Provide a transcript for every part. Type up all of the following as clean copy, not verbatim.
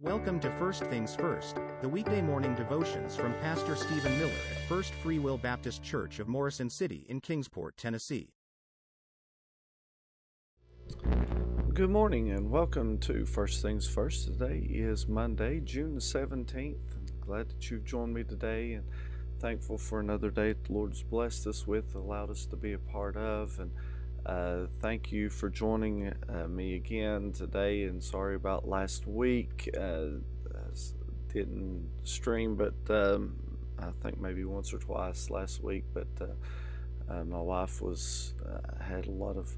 Welcome to First Things First, the weekday morning devotions from Pastor Stephen Miller at First Free Will Baptist Church of Morrison City in Kingsport, Tennessee. Good morning and welcome to First Things First. Today is Monday, June the 17th. I'm glad that you've joined me today and thankful for another day that the Lord's blessed us with, allowed us to be a part of. And thank you for joining me again today, and sorry about last week. Didn't stream, but I think maybe once or twice last week, but my wife had a lot of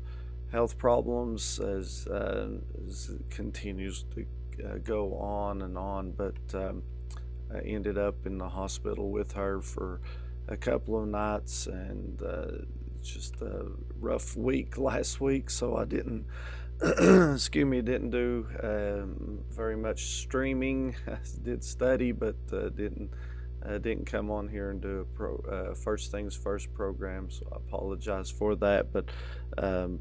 health problems as it continues to go on and on, but I ended up in the hospital with her for a couple of nights, and just a rough week last week, so I didn't didn't do very much streaming. I did study, but didn't come on here and do a First Things First program, so I apologize for that. But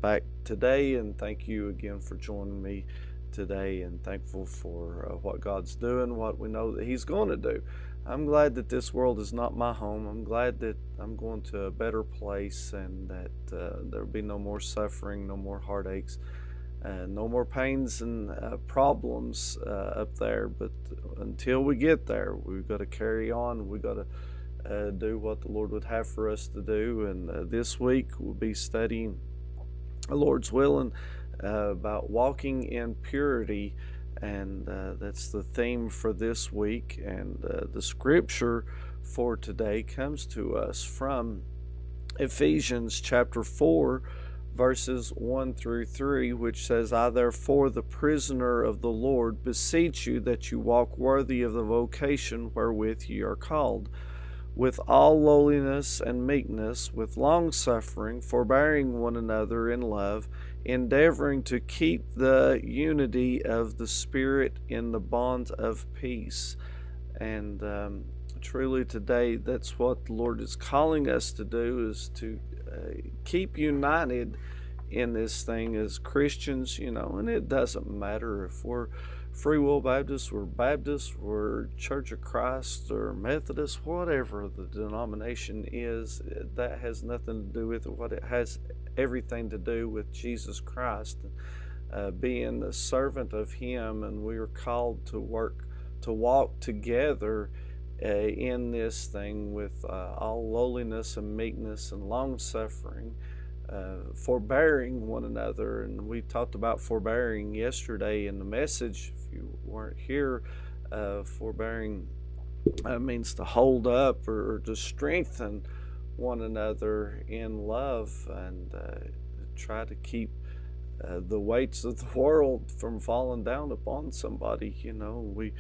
back today, and thank you again for joining me today, and thankful for what God's doing, what we know that He's going to do. I'm glad that this world is not my home. I'm glad that I'm going to a better place, and that there will be no more suffering, no more heartaches, no more pains and problems up there. But until we get there, we've got to carry on. We've got to do what the Lord would have for us to do. And this week we'll be studying, the Lord's willing, about walking in purity. And that's the theme for this week. And the scripture for today comes to us from Ephesians chapter 4, verses 1 through 3, which says, I therefore, the prisoner of the Lord, beseech you that you walk worthy of the vocation wherewith ye are called, with all lowliness and meekness, with long-suffering, forbearing one another in love, endeavoring to keep the unity of the Spirit in the bond of peace. And truly today, that's what the Lord is calling us to do, is to keep united in this thing as Christians, and it doesn't matter if we're Free Will Baptist, we're Church of Christ, or Methodist, whatever the denomination is. That has nothing to do with it. What it has everything to do with Jesus Christ, being the servant of Him, and we are called to walk together in this thing with all lowliness and meekness and long suffering, forbearing one another. And we talked about forbearing yesterday in the message. If you weren't here, forbearing means to hold up or to strengthen one another in love, and try to keep the weights of the world from falling down upon somebody. We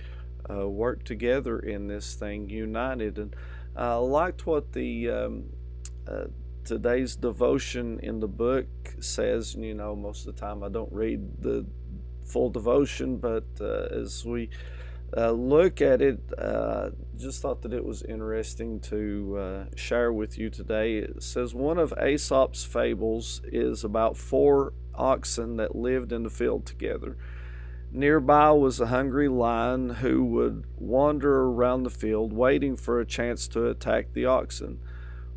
work together in this thing, united. And I liked what the today's devotion in the book says. Most of the time I don't read the full devotion, but as we look at it, just thought that it was interesting to share with you today. It says, one of Aesop's fables is about 4 oxen that lived in the field together. Nearby was a hungry lion who would wander around the field waiting for a chance to attack the oxen.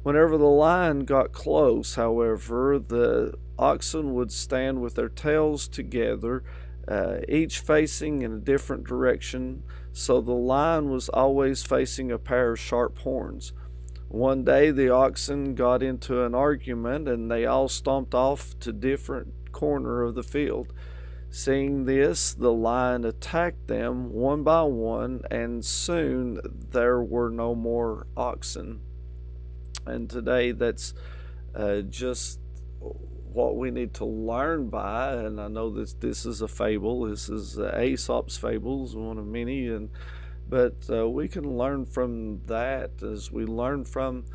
Whenever the lion got close, however, the oxen would stand with their tails together, each facing in a different direction, so the lion was always facing a pair of sharp horns. One day the oxen got into an argument, and they all stomped off to different corner of the field. Seeing this, the lion attacked them one by one, and soon there were no more oxen. And today, that's just what we need to learn by. And I know that this is a fable. This is Aesop's fables, one of many. But we can learn from that, as we learn from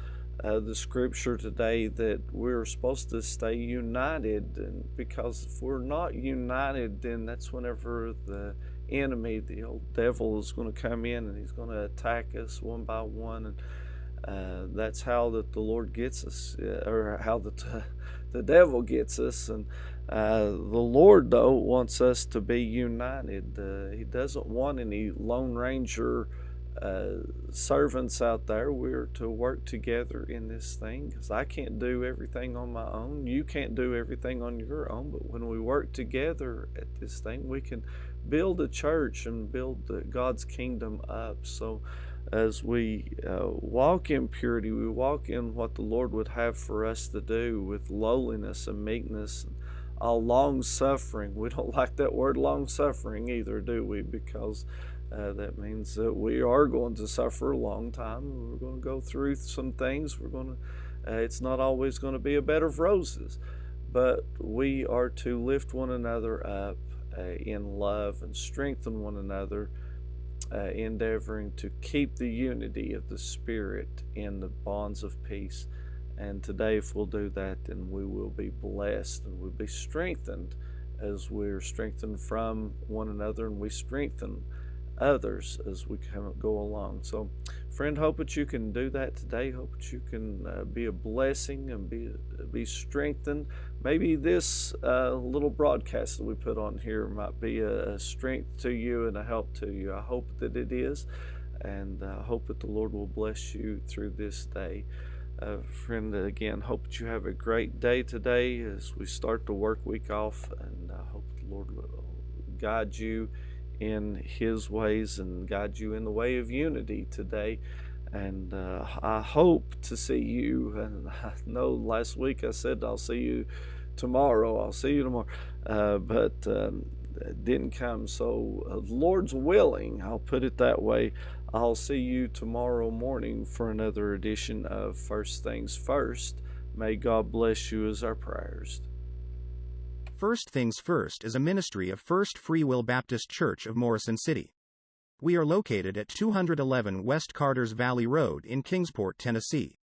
the scripture today, that we're supposed to stay united. And because if we're not united, then that's whenever the enemy, the old devil, is going to come in, and he's going to attack us one by one. And That's how that the Lord gets us, or how the devil gets us. And the Lord, though, wants us to be united. He doesn't want any Lone Ranger servants out there. We're to work together in this thing, because I can't do everything on my own. You can't do everything on your own. But when we work together at this thing, we can build a church and build God's kingdom up. So as we walk in purity, we walk in what the Lord would have for us to do with lowliness and meekness, and all long suffering. We don't like that word long suffering either, do we? Because that means that we are going to suffer a long time. We're going to go through some things. It's not always going to be a bed of roses, but we are to lift one another up in love and strengthen one another, endeavoring to keep the unity of the Spirit in the bonds of peace. And today, if we'll do that, then we will be blessed and we'll be strengthened as we're strengthened from one another, and we strengthen others as we go along. So, friend, hope that you can do that today. Hope that you can be a blessing and be strengthened. Maybe this little broadcast that we put on here might be a strength to you and a help to you. I hope that it is, and I hope that the Lord will bless you through this day. Friend, again, hope that you have a great day today as we start the work week off, and I hope the Lord will guide you in His ways and guide you in the way of unity today. And I hope to see you. And I know last week I said I'll see you tomorrow. But it didn't come. So, Lord's willing, I'll put it that way. I'll see you tomorrow morning for another edition of First Things First. May God bless you is our prayers. First Things First is a ministry of First Free Will Baptist Church of Morrison City. We are located at 211 West Carters Valley Road in Kingsport, Tennessee.